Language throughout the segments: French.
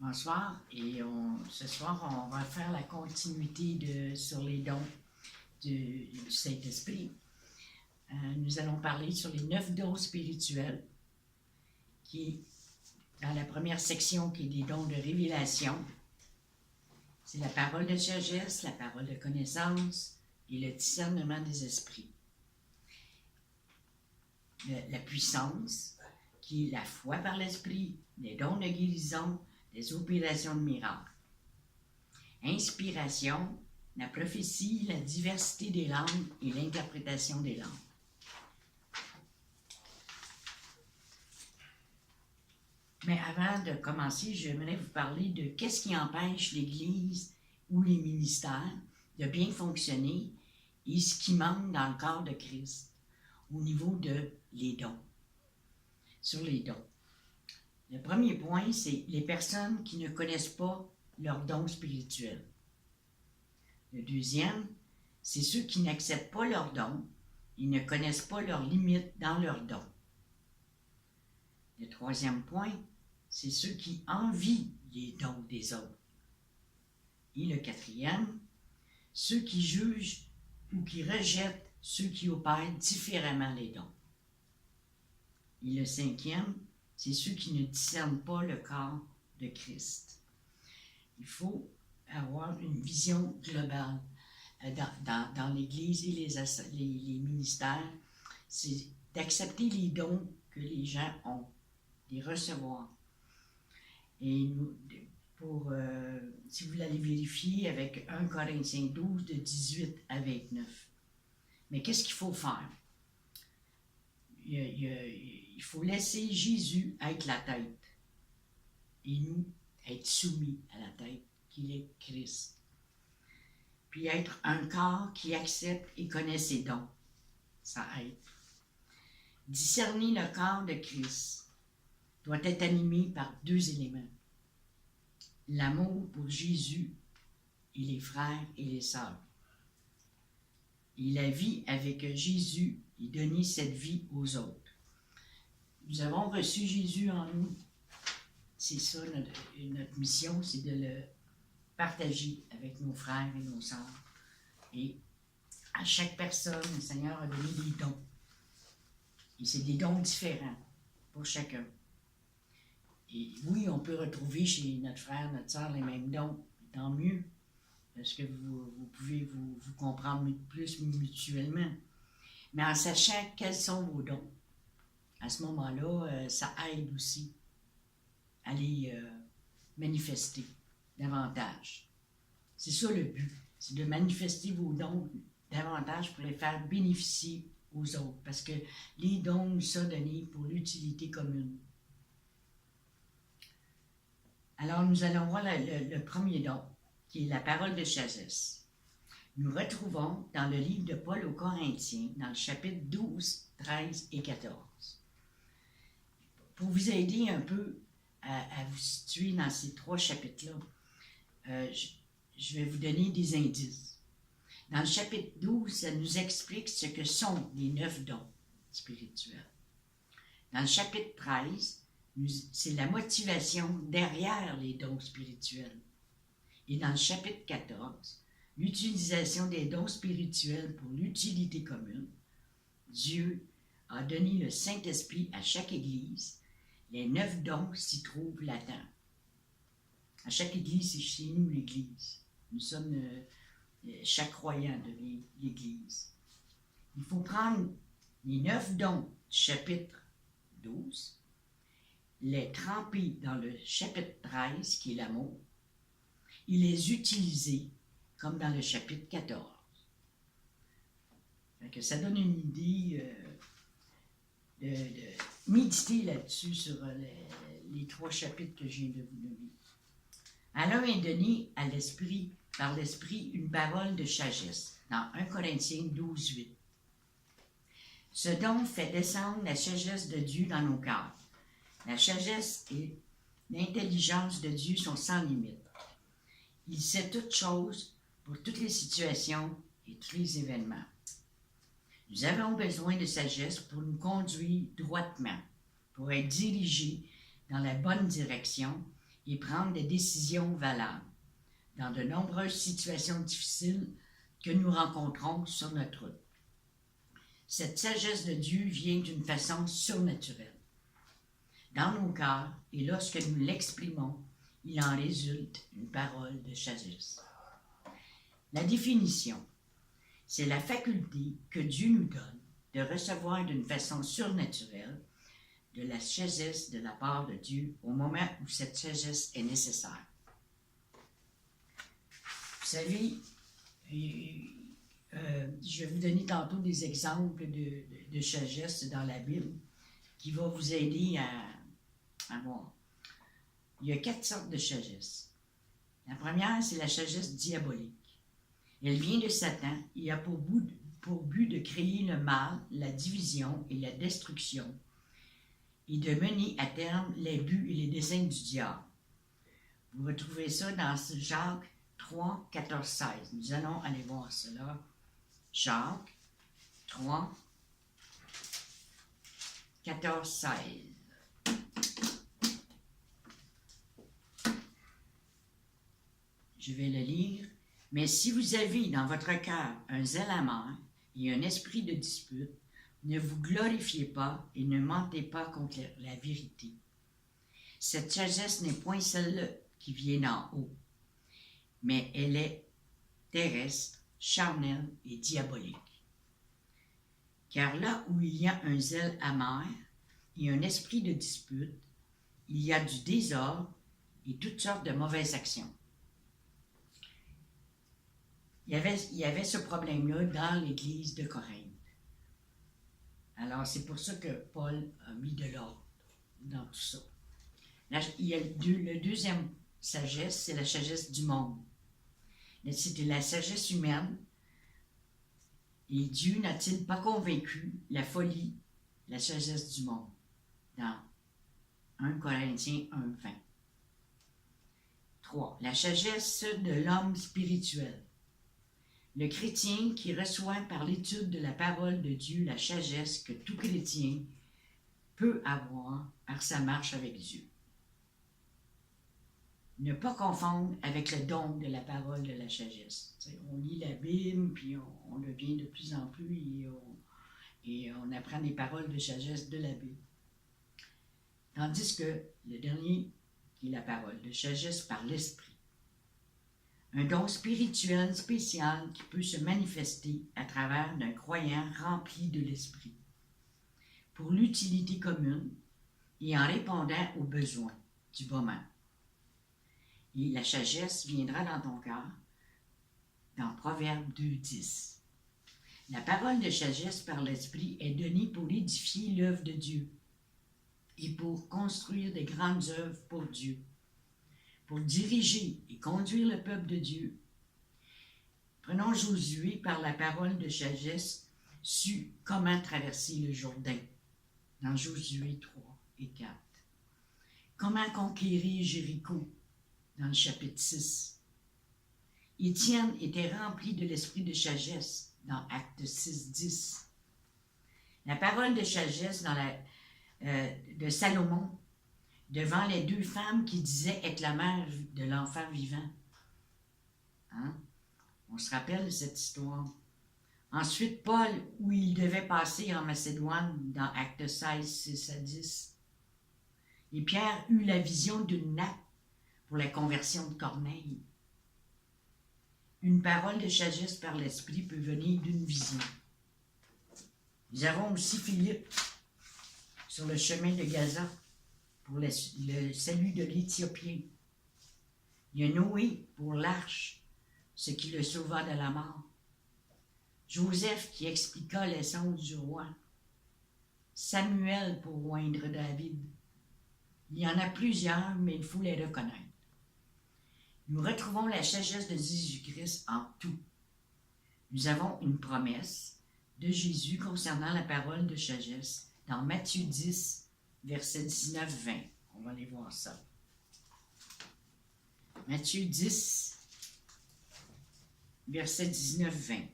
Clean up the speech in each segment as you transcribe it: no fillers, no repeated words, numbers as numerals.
Bonsoir, ce soir, on va faire la continuité sur les dons du Saint-Esprit. Nous allons parler sur les 9 dons spirituels, dans la première section qui est des dons de révélation. C'est la parole de sagesse, la parole de connaissance et le discernement des esprits. La puissance, qui est la foi par l'esprit, les dons de guérison, les opérations de miracles. Inspiration, la prophétie, la diversité des langues et l'interprétation des langues. Mais avant de commencer, j'aimerais vous parler de qu'est-ce qui empêche l'Église ou les ministères de bien fonctionner et ce qui manque dans le corps de Christ au niveau de les dons. Sur les dons. Le premier point, c'est les personnes qui ne connaissent pas leurs dons spirituels. Le deuxième, c'est ceux qui n'acceptent pas leurs dons et ne connaissent pas leurs limites dans leurs dons. Le troisième point, c'est ceux qui envient les dons des autres. Et le quatrième, ceux qui jugent ou qui rejettent ceux qui opèrent différemment les dons. Et le cinquième, c'est ceux qui ne discernent pas le corps de Christ. Il faut avoir une vision globale dans l'Église et les ministères. C'est d'accepter les dons que les gens ont, les recevoir. Et si vous l'allez vérifier avec 1 Corinthiens 12, de 18 à 29. Mais qu'est-ce qu'il faut faire? Il faut laisser Jésus être la tête et nous être soumis à la tête, qu'il est Christ. Puis être un corps qui accepte et connaît ses dons. Ça aide. Discerner le corps de Christ doit être animé par 2 éléments. L'amour pour Jésus et les frères et les sœurs. Et la vie avec Jésus et donner cette vie aux autres. Nous avons reçu Jésus en nous. C'est ça notre mission, c'est de le partager avec nos frères et nos sœurs. Et à chaque personne, le Seigneur a donné des dons. Et c'est des dons différents pour chacun. Et oui, on peut retrouver chez notre frère, notre sœur les mêmes dons. Tant mieux, parce que vous pouvez vous comprendre plus mutuellement. Mais en sachant quels sont vos dons, à ce moment-là, ça aide aussi à les manifester davantage. C'est ça le but, c'est de manifester vos dons davantage pour les faire bénéficier aux autres, parce que les dons nous sont donnés pour l'utilité commune. Alors, nous allons voir le premier don, qui est la parole de sagesse. Nous retrouvons dans le livre de Paul aux Corinthiens, dans le chapitre 12, 13 et 14. Pour vous aider un peu à vous situer dans ces 3 chapitres-là, je vais vous donner des indices. Dans le chapitre 12, ça nous explique ce que sont les 9 dons spirituels. Dans le chapitre 13, c'est la motivation derrière les dons spirituels. Et dans le chapitre 14, l'utilisation des dons spirituels pour l'utilité commune. Dieu a donné le Saint-Esprit à chaque Église. Les 9 dons s'y trouvent latents. À chaque Église, c'est chez nous l'Église. Nous sommes chaque croyant de l'Église. Il faut prendre les 9 dons du chapitre 12, les tremper dans le chapitre 13, qui est l'amour, et les utiliser comme dans le chapitre 14. Donc, ça donne une idée de méditer là-dessus sur les 3 chapitres que je viens de vous donner. À l'un est donné par l'Esprit une parole de sagesse, dans 1 Corinthiens 12, 8. Ce don fait descendre la sagesse de Dieu dans nos cœurs. La sagesse et l'intelligence de Dieu sont sans limite. Il sait toutes choses pour toutes les situations et tous les événements. Nous avons besoin de sagesse pour nous conduire droitement, pour être dirigés dans la bonne direction et prendre des décisions valables dans de nombreuses situations difficiles que nous rencontrons sur notre route. Cette sagesse de Dieu vient d'une façon surnaturelle dans nos cœurs, et lorsque nous l'exprimons, il en résulte une parole de sagesse. La définition, c'est la faculté que Dieu nous donne de recevoir d'une façon surnaturelle de la sagesse de la part de Dieu au moment où cette sagesse est nécessaire. Vous savez, je vais vous donner tantôt des exemples de sagesse dans la Bible qui vont vous aider à voir. Il y a 4 sortes de sagesse. La première, c'est la sagesse diabolique. Elle vient de Satan et a pour but de créer le mal, la division et la destruction, et de mener à terme les buts et les desseins du diable. Vous retrouvez ça dans Jacques 3, 14, 16. Nous allons aller voir cela. Jacques 3, 14, 16. Je vais le lire. Mais si vous avez dans votre cœur un zèle amer et un esprit de dispute, ne vous glorifiez pas et ne mentez pas contre la vérité. Cette sagesse n'est point celle qui vient d'en haut, mais elle est terrestre, charnelle et diabolique. Car là où il y a un zèle amer et un esprit de dispute, il y a du désordre et toutes sortes de mauvaises actions. Il y avait ce problème-là dans l'église de Corinthe. Alors, c'est pour ça que Paul a mis de l'ordre dans tout ça. Il y a le deuxième sagesse, c'est la sagesse du monde. C'était la sagesse humaine. Et Dieu n'a-t-il pas convaincu la folie, la sagesse du monde? Dans 1 Corinthiens 1, 20. 3. La sagesse de l'homme spirituel. Le chrétien qui reçoit par l'étude de la parole de Dieu la sagesse que tout chrétien peut avoir par sa marche avec Dieu. Ne pas confondre avec le don de la parole de la sagesse. On lit la Bible, puis on devient de plus en plus et on apprend des paroles de sagesse de la Bible. Tandis que le dernier, qui est la parole de sagesse par l'Esprit. Un don spirituel spécial qui peut se manifester à travers d'un croyant rempli de l'Esprit, pour l'utilité commune et en répondant aux besoins du moment. Et la sagesse viendra dans ton cœur, dans Proverbe 2:10. La parole de sagesse par l'Esprit est donnée pour édifier l'œuvre de Dieu et pour construire de grandes œuvres pour Dieu, pour diriger et conduire le peuple de Dieu. Prenons Josué par la parole de sagesse, su comment traverser le Jourdain, dans Josué 3 et 4. Comment conquérir Jéricho, dans le chapitre 6. Étienne était rempli de l'esprit de sagesse, dans Actes 6, 10. La parole de sagesse de Salomon, devant les 2 femmes qui disaient être la mère de l'enfant vivant. Hein? On se rappelle de cette histoire. Ensuite, Paul, où il devait passer en Macédoine, dans Actes 16, 6 à 10. Et Pierre eut la vision d'une nappe pour la conversion de Corneille. Une parole de sagesse par l'Esprit peut venir d'une vision. Nous avons aussi Philippe sur le chemin de Gaza, pour le salut de l'Éthiopien. Il y a Noé pour l'arche, ce qui le sauva de la mort. Joseph qui expliqua l'essence du roi. Samuel pour oindre David. Il y en a plusieurs, mais il faut les reconnaître. Nous retrouvons la sagesse de Jésus-Christ en tout. Nous avons une promesse de Jésus concernant la parole de sagesse dans Matthieu 10, versets 19-20. On va aller voir ça. Matthieu 10, versets 19-20.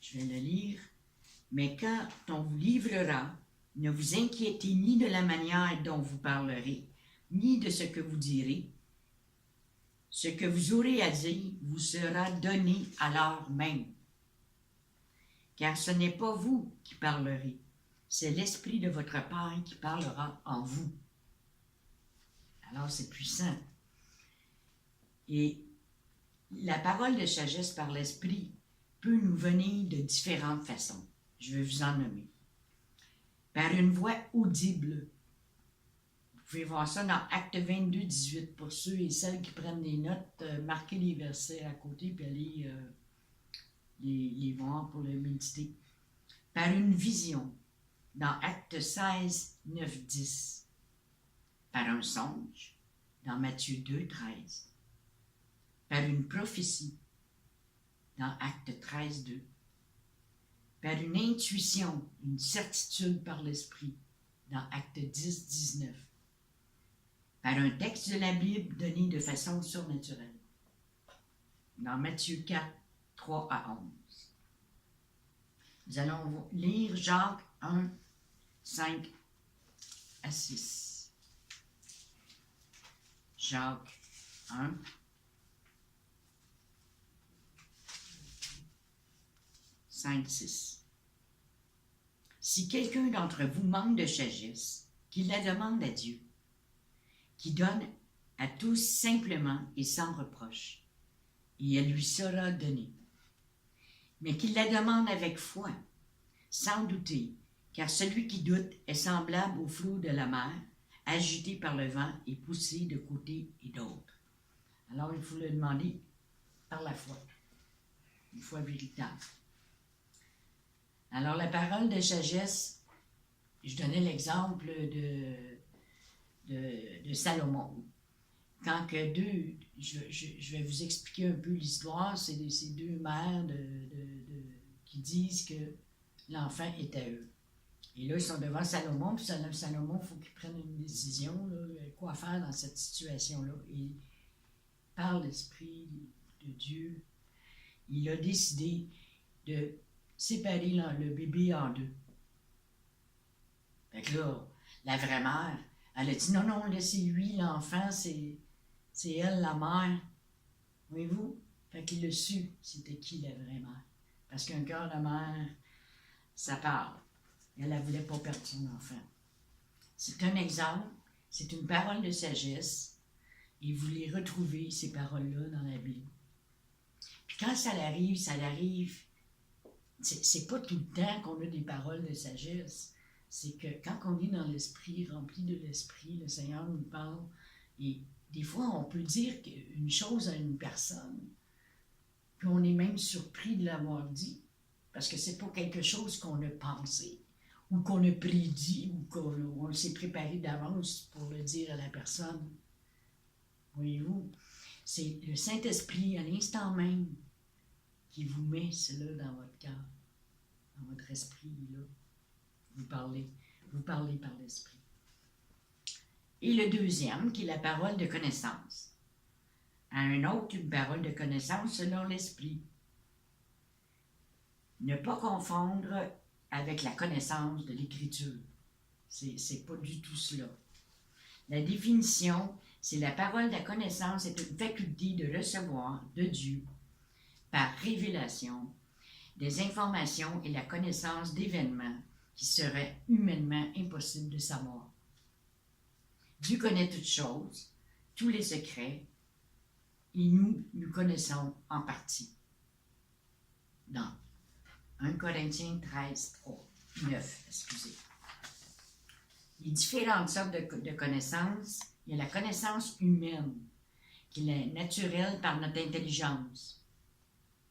Je vais le lire. Mais quand on vous livrera Ne vous inquiétez ni de la manière dont vous parlerez, ni de ce que vous direz. Ce que vous aurez à dire vous sera donné à l'heure même. Car ce n'est pas vous qui parlerez, c'est l'Esprit de votre Père qui parlera en vous. Alors c'est puissant. Et la parole de sagesse par l'Esprit peut nous venir de différentes façons. Je vais vous en nommer. Par une voix audible. Vous pouvez voir ça dans Acte 22, 18. Pour ceux et celles qui prennent des notes, marquez les versets à côté puis allez les voir pour le méditer. Par une vision dans Acte 16, 9, 10. Par un songe dans Matthieu 2, 13. Par une prophétie dans Acte 13, 2. Par une intuition, une certitude par l'Esprit dans Acte 10, 19. Par un texte de la Bible donné de façon surnaturelle dans Matthieu 4, 3 à 11. Nous allons lire Jacques 1, 5 à 6. Jacques 1, 5, 6. Si quelqu'un d'entre vous manque de sagesse, qu'il la demande à Dieu, qui donne à tous simplement et sans reproche, et elle lui sera donnée. Mais qu'il la demande avec foi, sans douter, car celui qui doute est semblable au flot de la mer, agité par le vent et poussé de côté et d'autre. Alors il faut le demander par la foi, une foi véritable. Alors la parole de sagesse, je donnais l'exemple de Salomon. Quand que je vais vous expliquer un peu l'histoire, c'est ces deux mères qui disent que l'enfant est à eux. Et là, ils sont devant Salomon, puis Salomon, il faut qu'il prenne une décision, là, quoi faire dans cette situation-là. Et par l'Esprit de Dieu, il a décidé de séparer le bébé en deux. Fait que là, la vraie mère, elle a dit non, laissez-lui, l'enfant, c'est elle, la mère. Voyez-vous? Fait qu'il a su c'était qui la vraie mère. Parce qu'un cœur de mère, ça parle. Elle ne voulait pas perdre son enfant. C'est un exemple, c'est une parole de sagesse, et vous les retrouvez, ces paroles-là, dans la Bible. Puis quand ça arrive, c'est pas tout le temps qu'on a des paroles de sagesse. C'est que quand on est dans l'esprit, rempli de l'esprit, le Seigneur nous parle. Et des fois, on peut dire une chose à une personne, puis on est même surpris de l'avoir dit, parce que c'est pas quelque chose qu'on a pensé, ou qu'on a prédit, ou qu'on s'est préparé d'avance pour le dire à la personne. Voyez-vous, c'est le Saint-Esprit, à l'instant même, qui vous met cela dans votre cœur, dans votre esprit, là. Vous parlez par l'Esprit. Et le deuxième, qui est la parole de connaissance. À un autre, une parole de connaissance selon l'Esprit. Ne pas confondre avec la connaissance de l'Écriture. C'est pas du tout cela. La définition, c'est la parole de la connaissance est une faculté de recevoir de Dieu, par révélation, des informations et la connaissance d'événements qui serait humainement impossible de savoir. Dieu connaît toutes choses, tous les secrets, et nous connaissons en partie. Dans 1 Corinthiens 13, 3, 9, excusez. Les différentes sortes de connaissances, il y a la connaissance humaine, qui est naturelle par notre intelligence,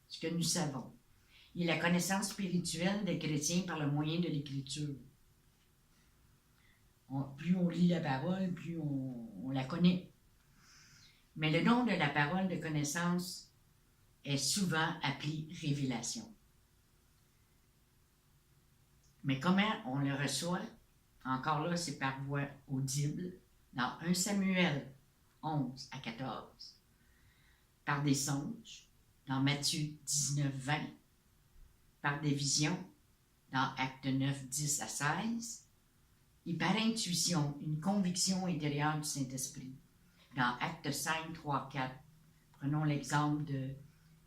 ce que nous savons. Il y a la connaissance spirituelle des chrétiens par le moyen de l'Écriture. Plus on lit la parole, plus on la connaît. Mais le nom de la parole de connaissance est souvent appelé révélation. Mais comment on le reçoit? Encore là, c'est par voix audible, dans 1 Samuel 11 à 14, par des songes, dans Matthieu 19, 20, par des visions, dans Actes 9, 10 à 16, et par intuition une conviction intérieure du Saint-Esprit. Dans Actes 5, 3, 4, prenons l'exemple de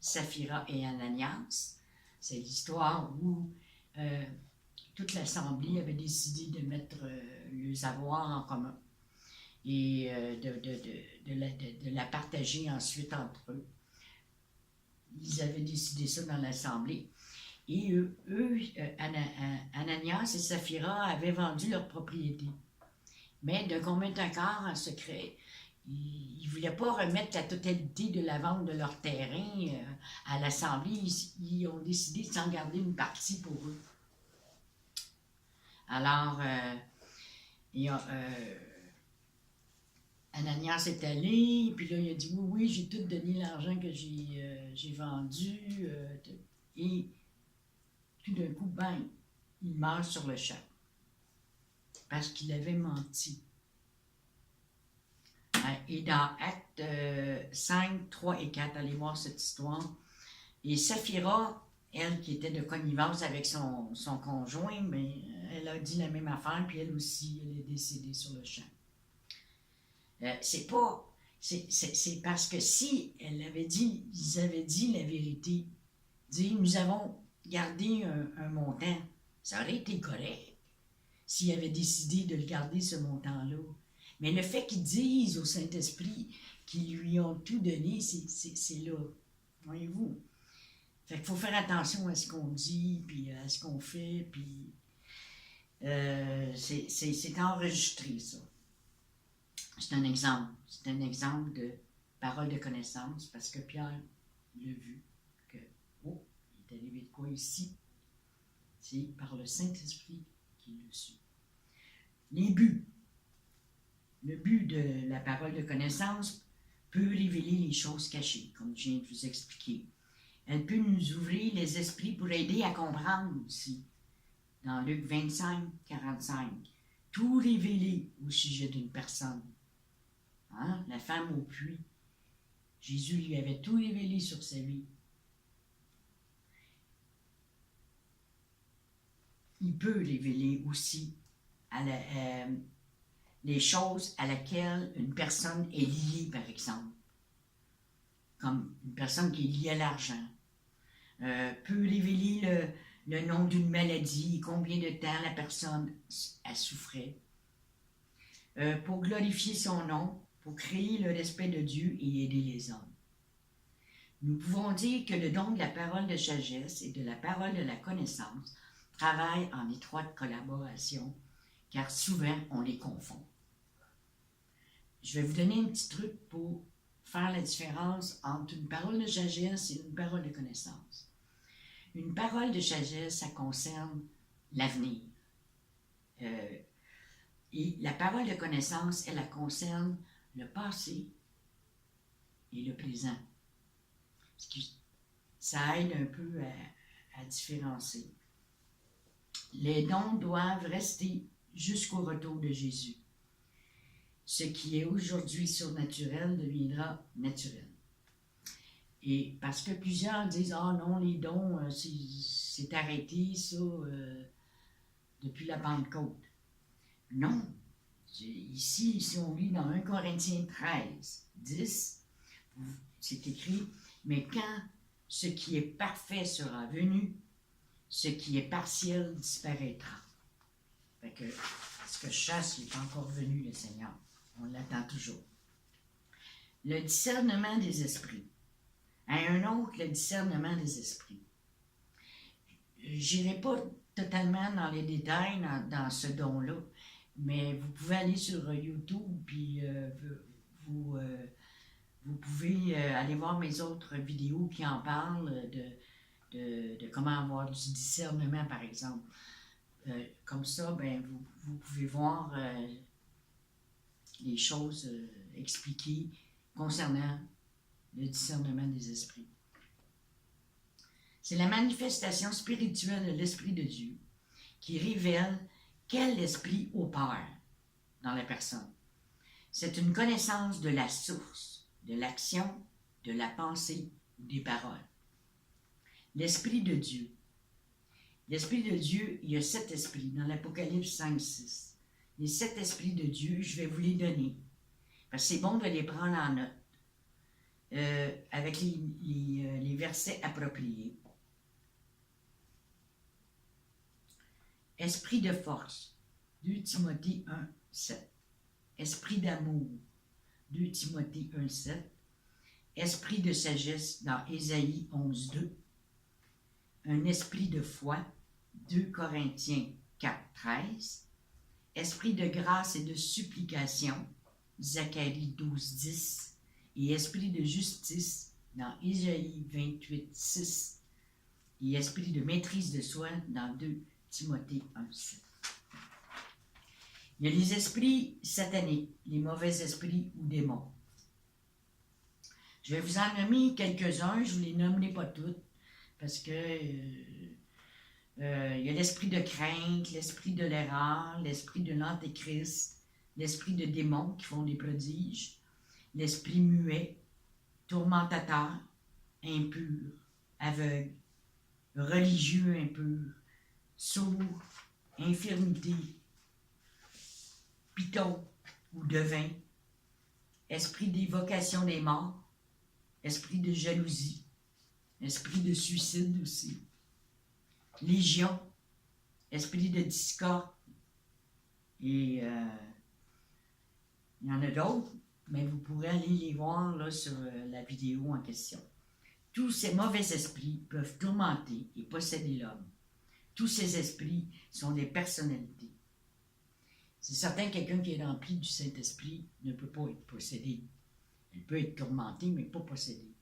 Saphira et Ananias. C'est l'histoire où toute l'Assemblée avait décidé de mettre leurs avoirs en commun et de la partager ensuite entre eux. Ils avaient décidé ça dans l'Assemblée. Et Ananias et Saphira avaient vendu leur propriété. Mais d'un commun accord en secret, ils ne voulaient pas remettre la totalité de la vente de leur terrain à l'Assemblée. Ils ont décidé de s'en garder une partie pour eux. Alors, Ananias est allé, puis là, il a dit « Oui, j'ai tout donné l'argent que j'ai vendu. » Et tout d'un coup, ben, il meurt sur le champ. Parce qu'il avait menti. Et dans Actes 5, 3 et 4, allez voir cette histoire. Et Saphira, elle qui était de connivence avec son conjoint, mais elle a dit la même affaire, puis elle aussi, elle est décédée sur le champ. C'est parce que si ils avaient dit la vérité, dire nous avons gardé un montant, ça aurait été correct s'ils avaient décidé de le garder ce montant-là. Mais le fait qu'ils disent au Saint-Esprit qu'ils lui ont tout donné, c'est là. Voyez-vous? Fait qu'il faut faire attention à ce qu'on dit, puis à ce qu'on fait, puis c'est enregistré, ça. C'est un exemple. C'est un exemple de parole de connaissance, parce que Pierre l'a vu, que, oh, il est arrivé de quoi ici? C'est par le Saint-Esprit qu'il l'a su. Les buts. Le but de la parole de connaissance peut révéler les choses cachées, comme je viens de vous expliquer. Elle peut nous ouvrir les esprits pour aider à comprendre aussi. Dans Luc 25, 45, tout révéler au sujet d'une personne. Hein? La femme au puits. Jésus lui avait tout révélé sur sa vie. Il peut révéler aussi les choses à laquelle une personne est liée, par exemple. Comme une personne qui est liée à l'argent. Peut révéler le nom d'une maladie, combien de temps la personne a souffrait. Pour glorifier son nom, pour créer le respect de Dieu et aider les hommes. Nous pouvons dire que le don de la parole de sagesse et de la parole de la connaissance travaillent en étroite collaboration, car souvent on les confond. Je vais vous donner un petit truc pour faire la différence entre une parole de sagesse et une parole de connaissance. Une parole de sagesse, ça concerne l'avenir. Et la parole de connaissance, elle concerne le passé et le présent. Ça aide un peu à différencier. Les dons doivent rester jusqu'au retour de Jésus. Ce qui est aujourd'hui surnaturel deviendra naturel. Et parce que plusieurs disent « Ah non, les dons, c'est arrêté, ça, depuis la Pentecôte. » Non. Ici, si on lit dans 1 Corinthiens 13, 10, c'est écrit « Mais quand ce qui est parfait sera venu, ce qui est partiel disparaîtra. » Fait que, ce que je chasse, il n'est pas encore venu, le Seigneur. On l'attend toujours. Le discernement des esprits. À un autre, le discernement des esprits. Je n'irai pas totalement dans les détails dans ce don-là, mais vous pouvez aller sur YouTube, puis vous pouvez aller voir mes autres vidéos qui en parlent de comment avoir du discernement, par exemple. Comme ça, ben, vous pouvez voir les choses expliquées concernant le discernement des esprits. C'est la manifestation spirituelle de l'Esprit de Dieu qui révèle quel esprit opère dans la personne. C'est une connaissance de la source, de l'action, de la pensée ou des paroles. L'Esprit de Dieu. L'Esprit de Dieu, il y a 7 esprits dans l'Apocalypse 5, 6. les 7 esprits de Dieu, je vais vous les donner. Parce que c'est bon de les prendre en note. Avec les versets appropriés. Esprit de force, 2 Timothée 1, 7. Esprit d'amour, 2 Timothée 1, 7. Esprit de sagesse dans Ésaïe 11, 2. Un esprit de foi, 2 Corinthiens 4, 13. Esprit de grâce et de supplication, Zacharie 12, 10. Et esprit de justice dans Ésaïe 28, 6. Et esprit de maîtrise de soi dans 2 Timothée 1, 7. Il y a les esprits sataniques, les mauvais esprits ou démons. Je vais vous en nommer quelques-uns, je ne vous les nommerai pas toutes, parce que il y a l'esprit de crainte, l'esprit de l'erreur, l'esprit de l'antéchrist, l'esprit de démons qui font des prodiges, l'esprit muet, tourmentateur, impur, aveugle, religieux impur, sourd, infirmité, python ou devin, esprit d'évocation des morts, esprit de jalousie, esprit de suicide aussi, légion, esprit de discorde, et il y en a d'autres, mais vous pourrez aller les voir là, sur la vidéo en question. Tous ces mauvais esprits peuvent tourmenter et posséder l'homme. Tous ces esprits sont des personnalités. C'est certain que quelqu'un qui est rempli du Saint-Esprit ne peut pas être possédé. Il peut être tourmenté, mais pas possédé.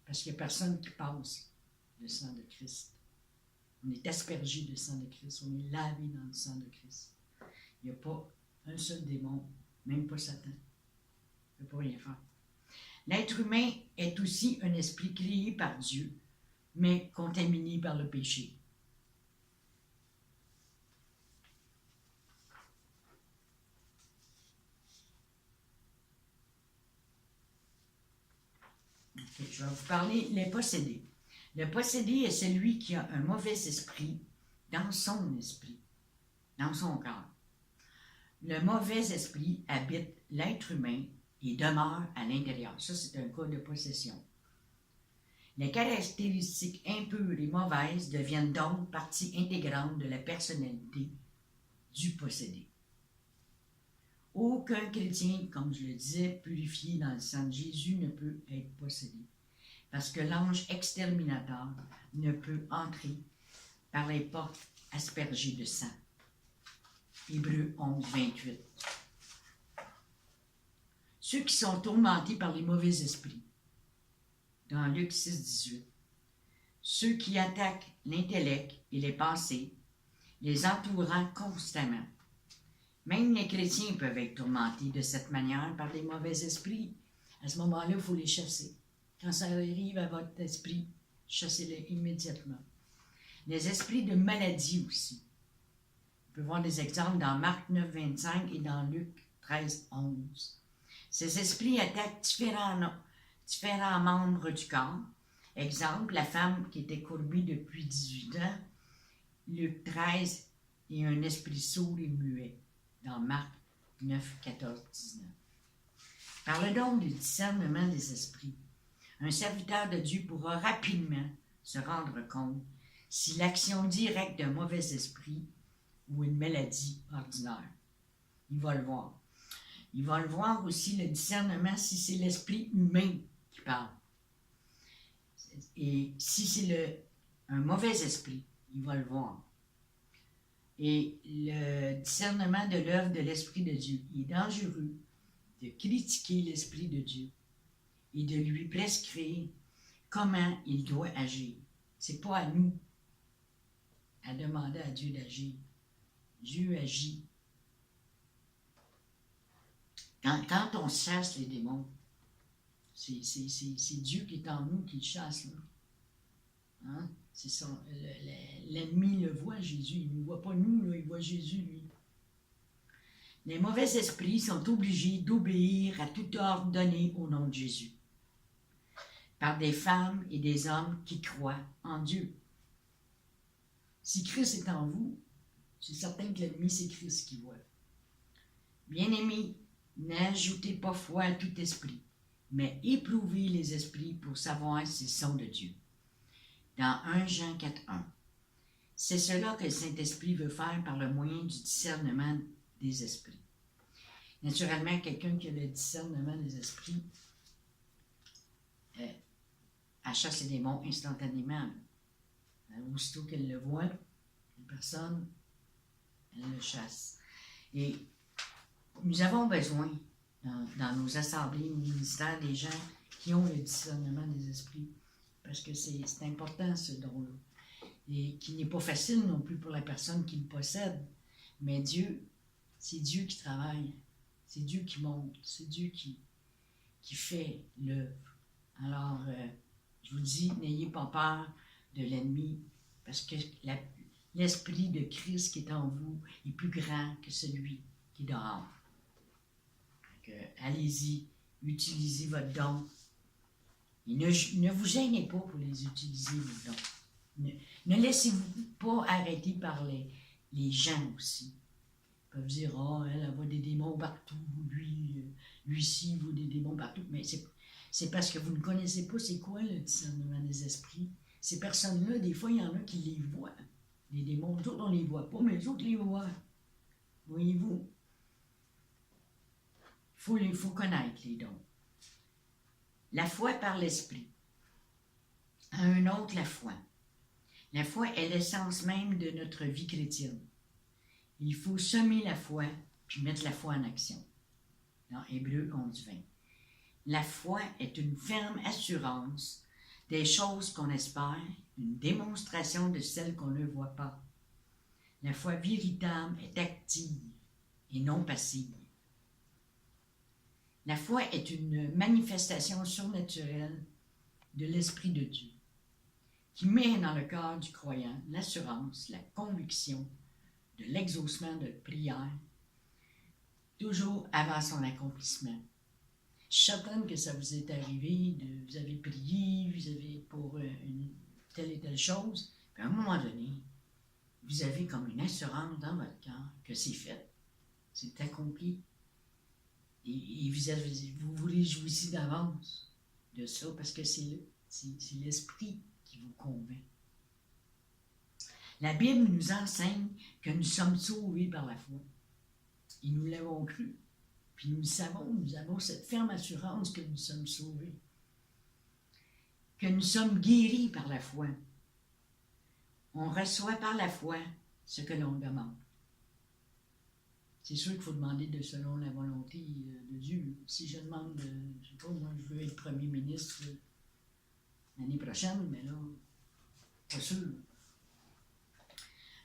Parce qu'il n'y a personne qui passe le sang de Christ. On est aspergé de sang de Christ. On est lavé dans le sang de Christ. Il n'y a pas un seul démon, même pas Satan. Il ne peut pas rien faire. L'être humain est aussi un esprit créé par Dieu, mais contaminé par le péché. Okay, je vais vous parler les possédés. Le possédé est celui qui a un mauvais esprit dans son esprit, dans son corps. Le mauvais esprit habite l'être humain et demeure à l'intérieur. Ça, c'est un cas de possession. Les caractéristiques impures et mauvaises deviennent donc partie intégrante de la personnalité du possédé. Aucun chrétien, comme je le disais, purifié dans le sang de Jésus ne peut être possédé, parce que l'ange exterminateur ne peut entrer par les portes aspergées de sang. Hébreux 11, 28. Ceux qui sont tourmentés par les mauvais esprits, dans Luc 6, 18. Ceux qui attaquent l'intellect et les pensées, les entourant constamment. Même les chrétiens peuvent être tourmentés de cette manière par des mauvais esprits. À ce moment-là, il faut les chasser. Quand ça arrive à votre esprit, chassez-les immédiatement. Les esprits de maladie aussi. On peut voir des exemples dans Marc 9, 25 et dans Luc 13, 11. Ces esprits attaquent différents membres du corps. Exemple, la femme qui était courbée depuis 18 ans, Luc 13, et un esprit sourd et muet, dans Marc 9, 14, 19. Par le don du discernement des esprits, un serviteur de Dieu pourra rapidement se rendre compte si l'action directe d'un mauvais esprit ou une maladie ordinaire. Il va le voir. Il va le voir aussi, le discernement, si c'est l'esprit humain qui parle. Et si c'est un mauvais esprit, il va le voir. Et le discernement de l'œuvre de l'Esprit de Dieu, il est dangereux de critiquer l'Esprit de Dieu et de lui prescrire comment il doit agir. Ce n'est pas à nous à demander à Dieu d'agir. Dieu agit. Quand on chasse les démons, c'est Dieu qui est en nous qui le chasse. Là. Hein? C'est ça. L'ennemi le voit, Jésus. Il ne nous voit pas nous, là, il voit Jésus, lui. Les mauvais esprits sont obligés d'obéir à tout ordre donné au nom de Jésus, par des femmes et des hommes qui croient en Dieu. Si Christ est en vous, c'est certain que l'ennemi, c'est Christ qui voit. Bien-aimés, n'ajoutez pas foi à tout esprit, mais éprouvez les esprits pour savoir s'ils sont de Dieu. Dans 1 Jean 4,1. C'est cela que le Saint-Esprit veut faire par le moyen du discernement des esprits. Naturellement, quelqu'un qui a le discernement des esprits, elle chasse les démons instantanément. Aussitôt qu'elle le voit, la personne, elle le chasse. Et nous avons besoin, dans nos assemblées, nos ministères, des gens qui ont le discernement des esprits, parce que c'est important ce don-là. Et qui n'est pas facile non plus pour la personne qui le possède. Mais Dieu, c'est Dieu qui travaille, c'est Dieu qui montre, c'est Dieu qui fait l'œuvre. Alors, je vous dis, n'ayez pas peur de l'ennemi, parce que l'Esprit de Christ qui est en vous est plus grand que celui qui est dehors. Donc, allez-y, utilisez votre don. Et ne vous gênez pas pour les utiliser, vos dons. Ne laissez-vous pas arrêter par les gens aussi. Ils peuvent dire, oh, elle voit des démons partout, lui-ci voit des démons partout. Mais c'est parce que vous ne connaissez pas c'est quoi le discernement des esprits. Ces personnes-là, des fois, il y en a qui les voient. Les démons, nous autres, on ne les voit pas, mais les autres les voient. Voyez-vous? Il faut connaître les dons. La foi par l'esprit. À un autre, la foi. La foi est l'essence même de notre vie chrétienne. Il faut semer la foi, puis mettre la foi en action. Dans Hébreux 11:20. La foi est une ferme assurance des choses qu'on espère, une démonstration de celles qu'on ne voit pas. La foi véritable est active et non passive. La foi est une manifestation surnaturelle de l'Esprit de Dieu, qui met dans le cœur du croyant l'assurance, la conviction de l'exaucement de prière, toujours avant son accomplissement. Je suis certaine que ça vous est arrivé, vous avez prié, vous avez pour une telle et telle chose, puis à un moment donné, vous avez comme une assurance dans votre cœur que c'est fait, c'est accompli. Et vous vous réjouissez d'avance de ça parce que c'est l'Esprit qui vous convainc. La Bible nous enseigne que nous sommes sauvés par la foi. Et nous l'avons cru. Puis nous le savons, nous avons cette ferme assurance que nous sommes sauvés. Que nous sommes guéris par la foi. On reçoit par la foi ce que l'on demande. C'est sûr qu'il faut demander selon la volonté de Dieu. Si je demande, je sais pas, moi je veux être premier ministre l'année prochaine, mais là, pas sûr.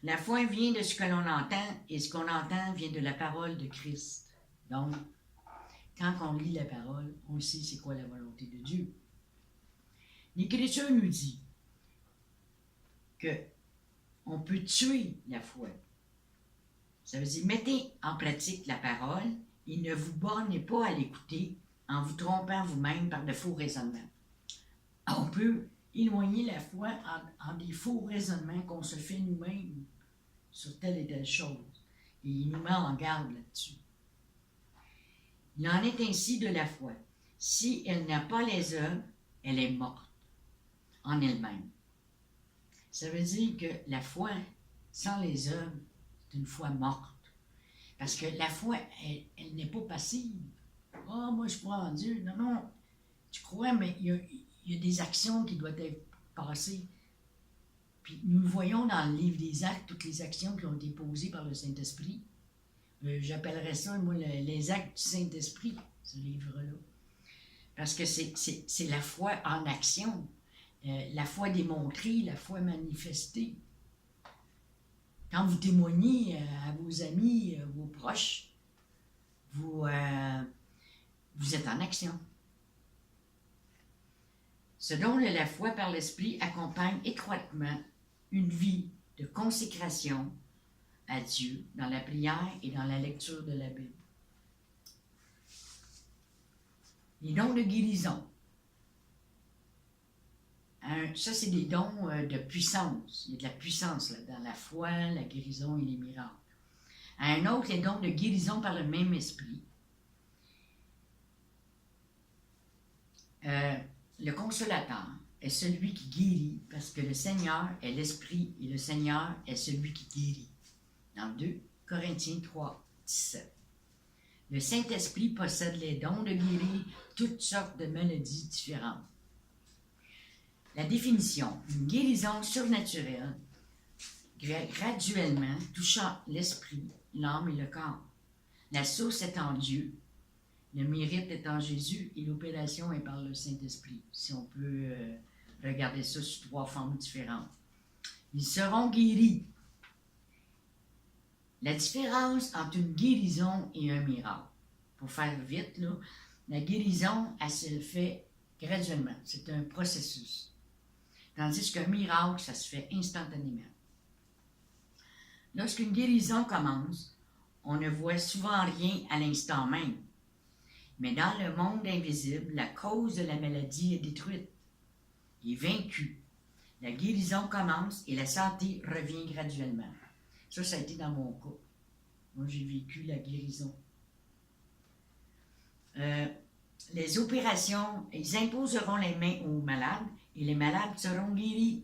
La foi vient de ce que l'on entend, et ce qu'on entend vient de la parole de Christ. Donc, quand on lit la parole, on sait c'est quoi la volonté de Dieu. L'Écriture nous dit qu'on peut tuer la foi. Ça veut dire, mettez en pratique la parole et ne vous bornez pas à l'écouter en vous trompant vous-même par de faux raisonnements. On peut éloigner la foi en des faux raisonnements qu'on se fait nous-mêmes sur telle et telle chose. Et il nous met en garde là-dessus. Il en est ainsi de la foi. Si elle n'a pas les œuvres, elle est morte en elle-même. Ça veut dire que la foi, sans les œuvres, c'est une foi morte. Parce que la foi, elle n'est pas passive. « Ah, moi je crois en Dieu. » Non, non, tu crois, mais il y a des actions qui doivent être passées. Puis nous le voyons dans le livre des Actes, toutes les actions qui ont été posées par le Saint-Esprit. J'appellerais ça, moi, les actes du Saint-Esprit, ce livre-là. Parce que c'est la foi en action, la foi démontrée, la foi manifestée. Quand vous témoignez à vos amis, vos proches, vous êtes en action. Ce don de la foi par l'Esprit accompagne étroitement une vie de consécration à Dieu dans la prière et dans la lecture de la Bible. Les dons de guérison. Ça, c'est des dons de puissance. Il y a de la puissance là, dans la foi, la guérison et les miracles. À un autre, les dons de guérison par le même esprit. Le consolateur est celui qui guérit, parce que le Seigneur est l'Esprit et le Seigneur est celui qui guérit. Dans 2 Corinthiens 3, 17. Le Saint-Esprit possède les dons de guérir toutes sortes de maladies différentes. La définition, une guérison surnaturelle, graduellement touchant l'esprit, l'âme et le corps. La source est en Dieu, le mérite est en Jésus et l'opération est par le Saint-Esprit, si on peut regarder ça sous 3 formes différentes. Ils seront guéris. La différence entre une guérison et un miracle. Pour faire vite, là, la guérison, elle se fait graduellement. C'est un processus. Tandis qu'un miracle, ça se fait instantanément. Lorsqu'une guérison commence, on ne voit souvent rien à l'instant même. Mais dans le monde invisible, la cause de la maladie est détruite, est vaincue. La guérison commence et la santé revient graduellement. Ça a été dans mon cas. Moi, j'ai vécu la guérison. Les opérations, ils imposeront les mains aux malades et les malades seront guéris.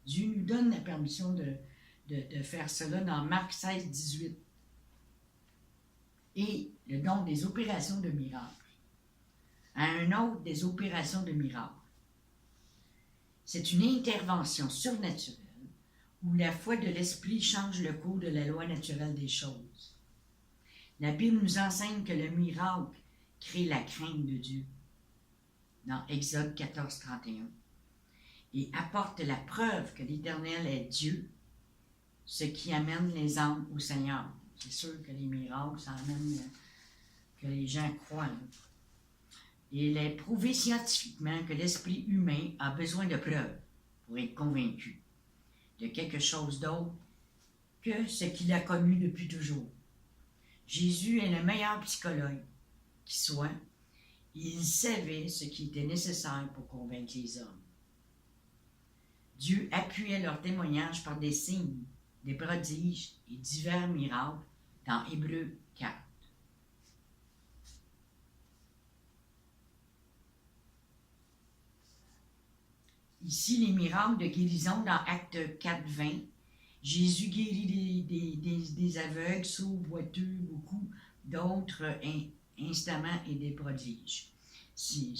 Dieu nous donne la permission de faire cela dans Marc 16, 18. Et le don des opérations de miracle. À un autre, des opérations de miracle. C'est une intervention surnaturelle où la foi de l'esprit change le cours de la loi naturelle des choses. La Bible nous enseigne que le miracle crée la crainte de Dieu, dans Exode 14, 31, et apporte la preuve que l'Éternel est Dieu, ce qui amène les âmes au Seigneur. C'est sûr que les miracles, ça amène que les gens croient. Et il est prouvé scientifiquement que l'esprit humain a besoin de preuves pour être convaincu de quelque chose d'autre que ce qu'il a connu depuis toujours. Jésus est le meilleur psychologue qui soit, et il savait ce qui était nécessaire pour convaincre les hommes. Dieu appuyait leur témoignage par des signes, des prodiges et divers miracles dans Hébreux 4. Ici, les miracles de guérison dans Actes 4, 20. Jésus guérit des aveugles, sourds, boiteux, beaucoup d'autres instamment et des prodiges. C'est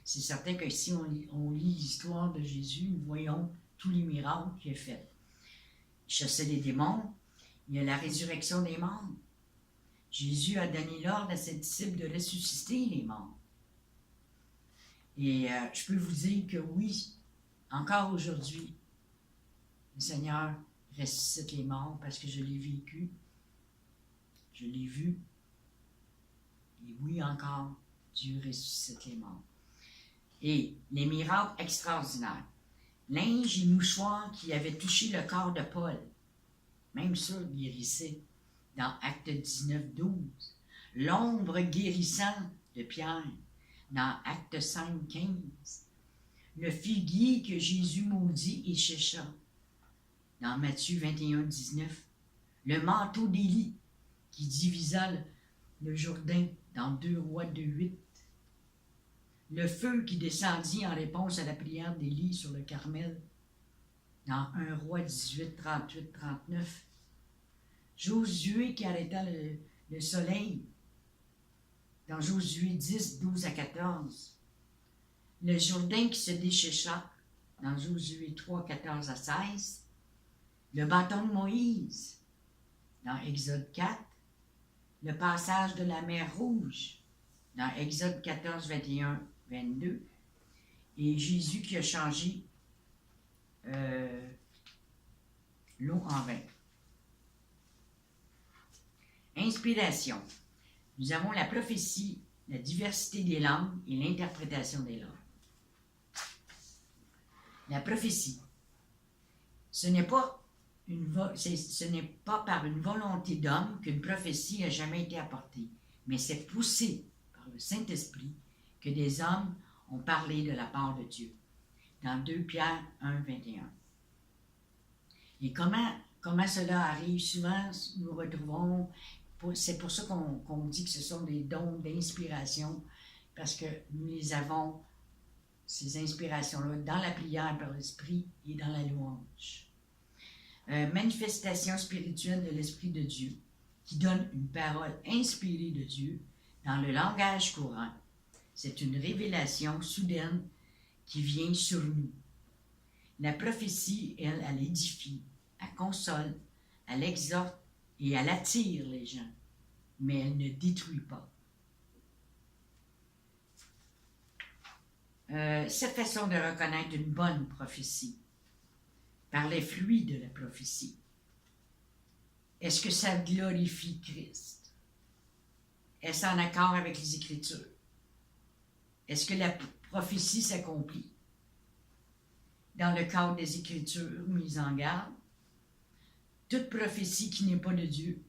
certain que si on lit l'histoire de Jésus, nous voyons tous les miracles qu'il a faits. Il chassait les démons, il y a la résurrection des morts. Jésus a donné l'ordre à ses disciples de ressusciter les morts. Et je peux vous dire que oui, encore aujourd'hui, le Seigneur ressuscite les morts parce que je l'ai vécu, je l'ai vu. Et oui, encore, Dieu ressuscite les morts. Et les miracles extraordinaires. Linge et mouchoir qui avaient touché le corps de Paul, même ça guérissait dans Acte 19, 12. L'ombre guérissante de Pierre dans Acte 5, 15. Le figuier que Jésus maudit et sécha dans Matthieu 21, 19. Le manteau d'Élie qui divisa le Jourdain dans 2 Rois 2, 8. Le feu qui descendit en réponse à la prière d'Élie sur le Carmel dans 1 Roi 18, 38, 39. Josué qui arrêta le soleil dans Josué 10, 12 à 14. Le Jourdain qui se déchécha dans Josué 3, 14 à 16. Le bâton de Moïse dans Exode 4. Le passage de la mer Rouge dans Exode 14, 21, 22. Et Jésus qui a changé l'eau en vin. Inspiration. Nous avons la prophétie, la diversité des langues et l'interprétation des langues. La prophétie. Ce n'est pas par une volonté d'homme qu'une prophétie n'a jamais été apportée, mais c'est poussé par le Saint-Esprit que des hommes ont parlé de la part de Dieu. Dans 2 Pierre 1, 21. Et comment comment cela arrive? Souvent, nous retrouvons, c'est pour ça qu'on dit que ce sont des dons d'inspiration, parce que nous les avons, ces inspirations-là, dans la prière par l'Esprit et dans la louange. Manifestation spirituelle de l'Esprit de Dieu, qui donne une parole inspirée de Dieu dans le langage courant. C'est une révélation soudaine qui vient sur nous. La prophétie, elle édifie, elle console, elle exhorte et elle attire les gens, mais elle ne détruit pas. Cette façon de reconnaître une bonne prophétie, par les fruits de la prophétie, est-ce que ça glorifie Christ? Est-ce en accord avec les Écritures? Est-ce que la prophétie s'accomplit dans le cadre des Écritures mises en garde? Toute prophétie qui n'est pas de Dieu,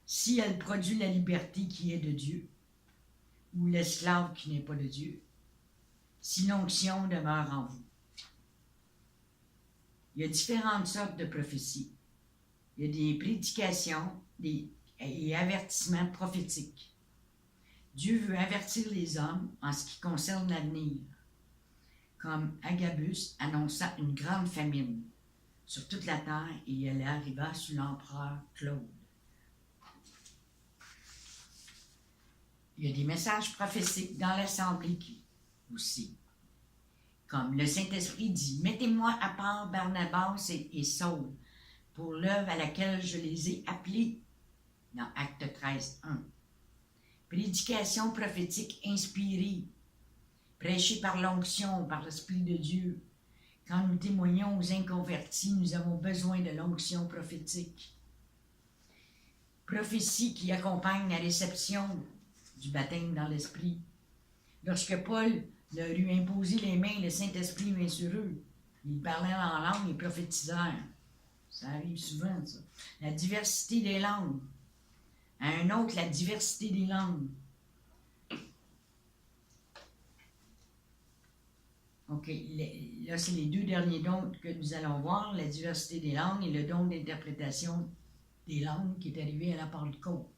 si elle produit la liberté qui est de Dieu, ou l'esclave qui n'est pas de Dieu, si l'onction demeure en vous. Il y a différentes sortes de prophéties. Il y a des prédications et avertissements prophétiques. Dieu veut avertir les hommes en ce qui concerne l'avenir, comme Agabus annonçant une grande famine sur toute la terre et elle arriva sous l'empereur Claude. Il y a des messages prophétiques dans l'Assemblée aussi. Comme le Saint-Esprit dit, « Mettez-moi à part Barnabas et Saul pour l'œuvre à laquelle je les ai appelés. » Dans Acte 13, 1. Prédication prophétique inspirée, prêchée par l'onction, par l'Esprit de Dieu. Quand nous témoignons aux inconvertis, nous avons besoin de l'onction prophétique. Prophétie qui accompagne la réception du baptême dans l'Esprit. Lorsque Paul leur eut imposé les mains, le Saint-Esprit vint sur eux. Ils parlaient en langue et prophétisèrent. Ça arrive souvent, ça. La diversité des langues. À un autre, la diversité des langues. OK, là, c'est les deux derniers dons que nous allons voir, la diversité des langues et le don d'interprétation des langues qui est arrivé à la Pentecôte.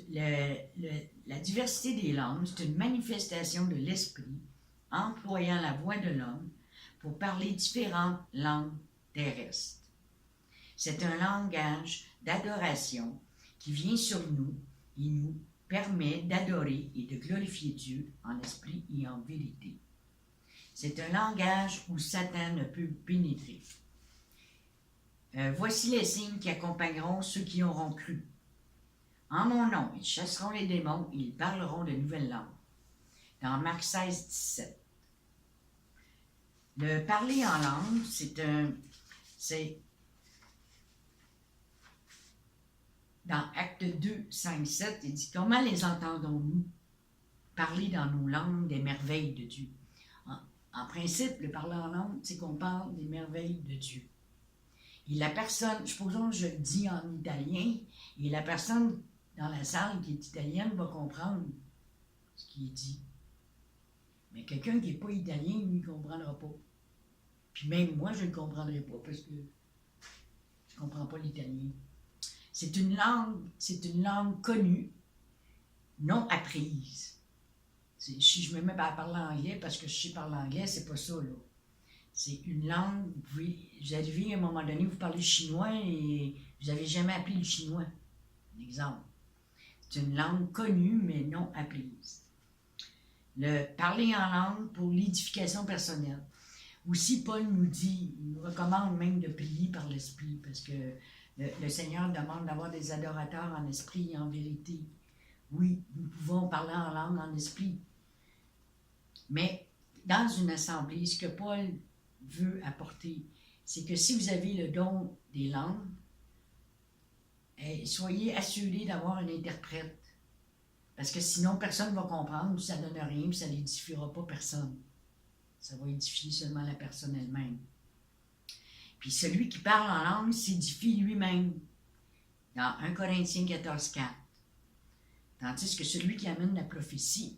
La diversité des langues, c'est une manifestation de l'Esprit employant la voix de l'homme pour parler différentes langues terrestres. C'est un langage d'adoration qui vient sur nous et nous permet d'adorer et de glorifier Dieu en esprit et en vérité. C'est un langage où Satan ne peut pénétrer. Voici les signes qui accompagneront ceux qui auront cru. En mon nom, ils chasseront les démons et ils parleront de nouvelles langues. Dans Marc 16, 17. Le parler en langue, c'est dans Acte 2, 5, 7, il dit « Comment les entendons-nous parler dans nos langues des merveilles de Dieu? » En principe, le parler en langue, c'est qu'on parle des merveilles de Dieu. Et la personne, supposons que je le dis en italien, et la personne dans la salle qui est italienne va comprendre ce qui est dit. Mais quelqu'un qui n'est pas italien, lui, ne comprendra pas. Puis même moi, je ne le comprendrai pas parce que je ne comprends pas l'italien. C'est une langue connue, non apprise. Si je me mets à parler anglais parce que je sais parler anglais, c'est pas ça, là. C'est une langue, vous arrivez à un moment donné, vous parlez chinois et vous n'avez jamais appris le chinois. Un exemple. C'est une langue connue, mais non apprise. Le parler en langue pour l'édification personnelle. Aussi, Paul il nous recommande même de prier par l'Esprit, parce que le Seigneur demande d'avoir des adorateurs en esprit et en vérité. Oui, nous pouvons parler en langue en esprit. Mais dans une assemblée, ce que Paul veut apporter, c'est que si vous avez le don des langues, soyez assurés d'avoir un interprète. Parce que sinon, personne ne va comprendre, ça ne donne rien, puis ça n'édifiera pas personne. Ça va édifier seulement la personne elle-même. Puis celui qui parle en langue s'édifie lui-même. Dans 1 Corinthiens 14, 4. Tandis que celui qui amène la prophétie,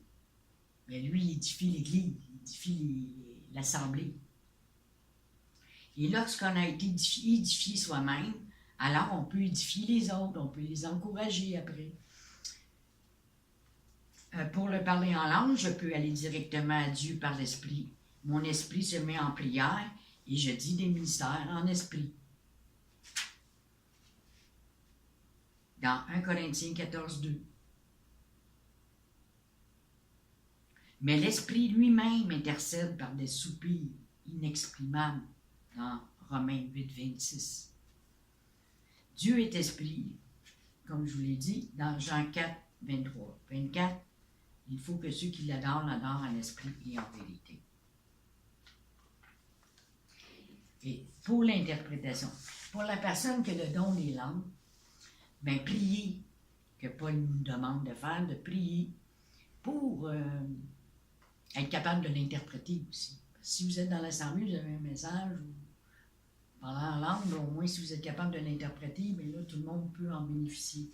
bien lui, il édifie l'Église, il édifie l'Assemblée. Et lorsqu'on a été édifié soi-même, alors on peut édifier les autres, on peut les encourager après. Pour le parler en langue, je peux aller directement à Dieu par l'Esprit. Mon esprit se met en prière et je dis des mystères en esprit. Dans 1 Corinthiens 14, 2. Mais l'Esprit lui-même intercède par des soupirs inexprimables dans Romains 8, 26. Dieu est esprit, comme je vous l'ai dit, dans Jean 4, 23. 24, il faut que ceux qui l'adorent en esprit et en vérité. Et pour l'interprétation, pour la personne qui a le don des langues, bien, priez, que Paul nous demande de faire, de prier pour être capable de l'interpréter aussi. Si vous êtes dans l'assemblée, vous avez un message, vous parlez en langue, au moins si vous êtes capable de l'interpréter, bien là, tout le monde peut en bénéficier.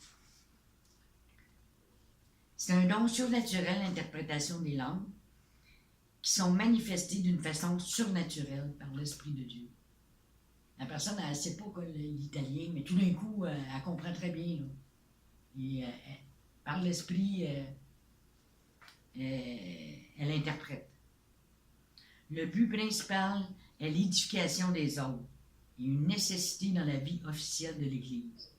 C'est un don surnaturel, l'interprétation des langues, qui sont manifestées d'une façon surnaturelle par l'Esprit de Dieu. La personne, elle ne sait pas l'italien, mais tout d'un coup, elle comprend très bien. Là. Et par l'Esprit, elle interprète. Le but principal est l'édification des autres et une nécessité dans la vie officielle de l'Église.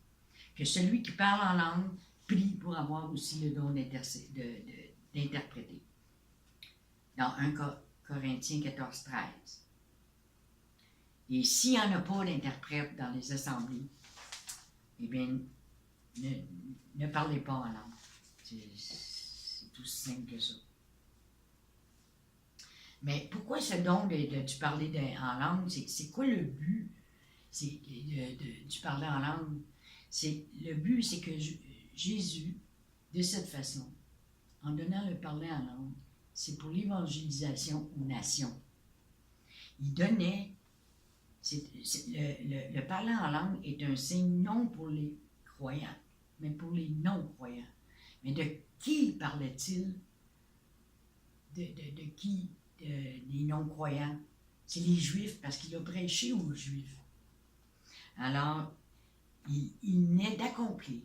Que celui qui parle en langue prie pour avoir aussi le don d'interpréter. Dans 1 Corinthiens 14, 13. Et s'il n'y en a pas d'interprète dans les assemblées, eh bien, ne parlez pas en langue. C'est tout simple que ça. Mais pourquoi ce don de parler en langue? C'est quoi le but du parler en langue? Le but, c'est que Jésus, de cette façon, en donnant le parler en langue, c'est pour l'évangélisation aux nations. Il donnait, le parler en langue est un signe non pour les croyants, mais pour les non-croyants. Mais de qui parlait-il? De qui? Des non-croyants. C'est les Juifs, parce qu'il a prêché aux Juifs. Alors, il naît d'accomplir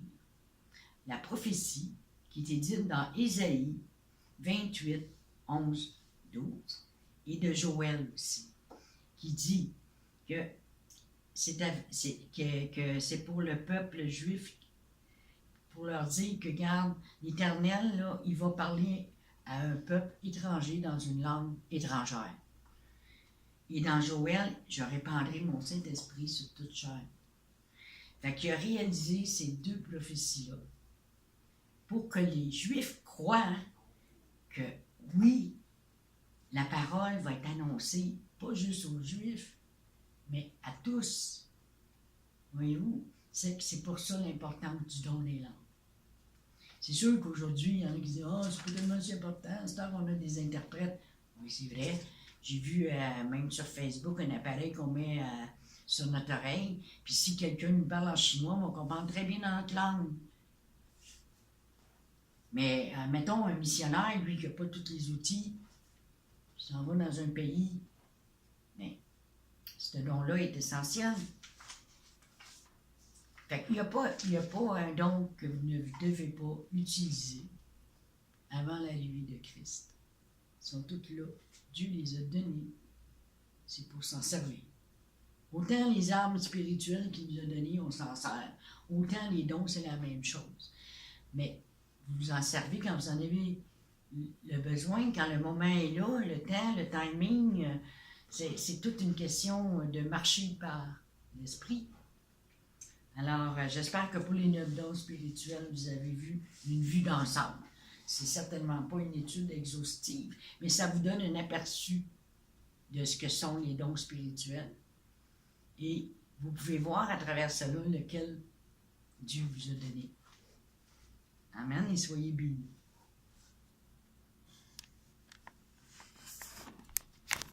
la prophétie qui était dite dans Ésaïe 28, 11, 12, et de Joël aussi, qui dit que c'est pour le peuple juif, pour leur dire que, regarde, l'Éternel, là, il va parler à un peuple étranger dans une langue étrangère. Et dans Joël, je répandrai mon Saint-Esprit sur toute chair. Fait qu'il a réalisé ces deux prophéties-là pour que les Juifs croient que, oui, la parole va être annoncée, pas juste aux Juifs, mais à tous. Voyez-vous, c'est pour ça l'importance du don des langues. C'est sûr qu'aujourd'hui, il y en a qui disent « Ah, c'est pas tellement si important, c'est tant qu'on a des interprètes. » Oui, c'est vrai. J'ai vu, même sur Facebook, un appareil qu'on met sur notre oreille, puis si quelqu'un nous parle en chinois, on va comprendre très bien dans notre langue. Mais, mettons, un missionnaire, lui, qui n'a pas tous les outils, il s'en va dans un pays, mais ce don-là est essentiel. Fait qu'il n'y a pas un don que vous ne devez pas utiliser avant l'arrivée de Christ. Ils sont tous là. Dieu les a donnés. C'est pour s'en servir. Autant les armes spirituelles qu'il nous a données, on s'en sert. Autant les dons, c'est la même chose. Mais vous vous en servez quand vous en avez le besoin, quand le moment est là, le temps, le timing. C'est toute une question de marcher par l'esprit. Alors, j'espère que pour les 9 dons spirituels, vous avez vu une vue d'ensemble. C'est certainement pas une étude exhaustive, mais ça vous donne un aperçu de ce que sont les dons spirituels. Et vous pouvez voir à travers cela lequel Dieu vous a donné. Amen et soyez bénis.